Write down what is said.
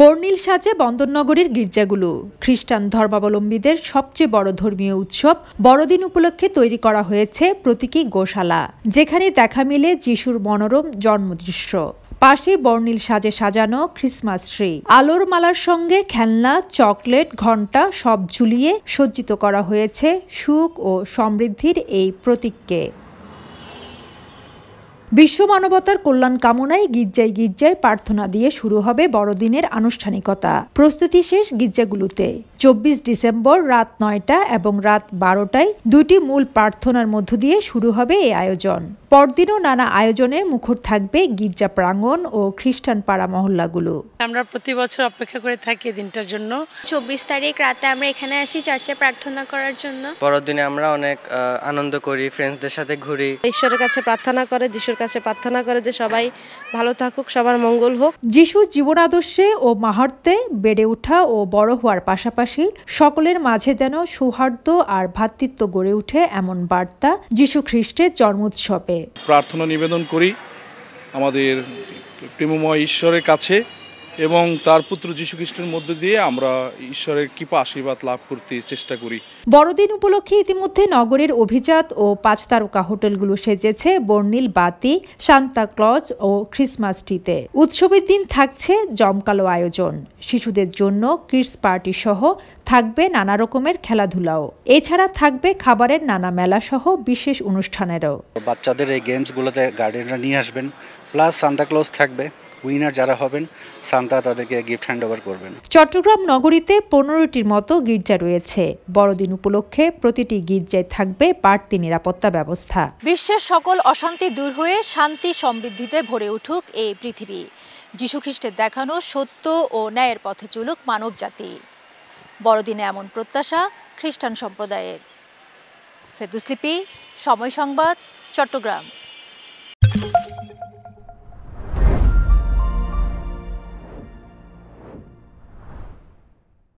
বর্ণিল সাজে বন্দরনগরীর গির্জাগুলো খ্রিস্টান ধর্মাবলম্বীদের সবচেয়ে বড় ধর্মীয় উৎসব বড়দিন উপলক্ষে তৈরি করা হয়েছে প্রতীকী গোশালা, যেখানে দেখা মিলে যিশুর মনোরম জন্মদৃশ্য। পাশে বর্ণিল সাজে সাজানো ক্রিসমাস ট্রি, আলোর মালার সঙ্গে খেলনা, চকলেট, ঘণ্টা সব ঝুলিয়ে সজ্জিত করা হয়েছে সুখ ও সমৃদ্ধির এই প্রতীককে। বিশ্ব মানবতার কল্যাণ কামনায় গির্জায় গির্জায় প্রার্থনা দিয়ে শুরু হবে বড়দিনের আনুষ্ঠানিকতা। প্রস্তুতি শেষ গির্জাগুলোতে। 24 ডিসেম্বর রাত 9টা এবং রাত 12টায় দুটি মূল প্রার্থনার মধ্য দিয়ে শুরু হবে এই আয়োজন। পরদিনও নানা আয়োজনে মুখর থাকবে গির্জা প্রাঙ্গণ ও খ্রিস্টান পাড়া মহল্লাগুলো। আমরা প্রতি বছর অপেক্ষা করে থাকি দিনটার জন্য। 24 তারিখ রাতে আমরা এখানে আসি চার্চে প্রার্থনা করার জন্য। বড়দিনে আমরা অনেক আনন্দ করি, ফ্রেন্ডসদের সাথে ঘুরি, ঈশ্বরের কাছে প্রার্থনা করে, যিশুর কাছে প্রার্থনা করে যে সবাই ভালো থাকুক, সবার মঙ্গল হোক। যিশুর জীবন আদর্শে ও মাহাত্ম্যে বেড়ে ওঠা ও বড় হওয়ার পাশাপাশি সকলের মাঝে যেন সৌহার্দ্য আর ভ্রাতৃত্ব গড়ে ওঠে, এমন বার্তা যিশু খ্রিস্টের জন্মোৎসবে। প্রার্থনা নিবেদন করি আমাদের প্রেমময় ঈশ্বরের কাছে এবং তার পুত্র যীশু খ্রিস্টের মধ্য দিয়ে আমরা ঈশ্বরের কৃপা আশীর্বাদ লাভ করতে চেষ্টা করি। বড়দিন উপলক্ষে ইতিমধ্যে নগরের অভিজাত ও 5 তারকা হোটেলগুলো সেজেছে বর্ণিল বাতি, সান্তা ক্লজ ও ক্রিসমাস ট্রিতে। উৎসবের দিন থাকছে জমকালো আয়োজন। শিশুদের জন্য কিডস পার্টি সহ থাকবে নানা রকমের খেলাধুলাও। এছাড়া থাকবে খাবারের নানা মেলা সহ বিশেষ অনুষ্ঠানেরও। বাচ্চাদের এই গেমসগুলোতে গার্ডিয়ানরা নিয়ে আসবেন, প্লাস সান্তা ক্লজ থাকবে। উইনার যারা হবেন সান্তা তাদেরকে গিফট হ্যান্ড ওভার করবেন। চট্টগ্রাম নগরীতে 15টির মতো গির্জা রয়েছে। বড়দিন উপলক্ষে প্রতিটি গির্জায় থাকবে বাড়তি নিরাপত্তা ব্যবস্থা। বিশ্বের সকল অশান্তি দূর হয়ে শান্তি সমৃদ্ধিতে ভরে উঠুক এই পৃথিবী। যিশু খ্রিস্টের দেখানো সত্য ও ন্যায়ের পথে চলুক মানব জাতি। বড়দিনে এমন প্রত্যাশা খ্রিস্টান সম্প্রদায়ের। ফেরদৌস লিপি, সময় সংবাদ, চট্টগ্রাম।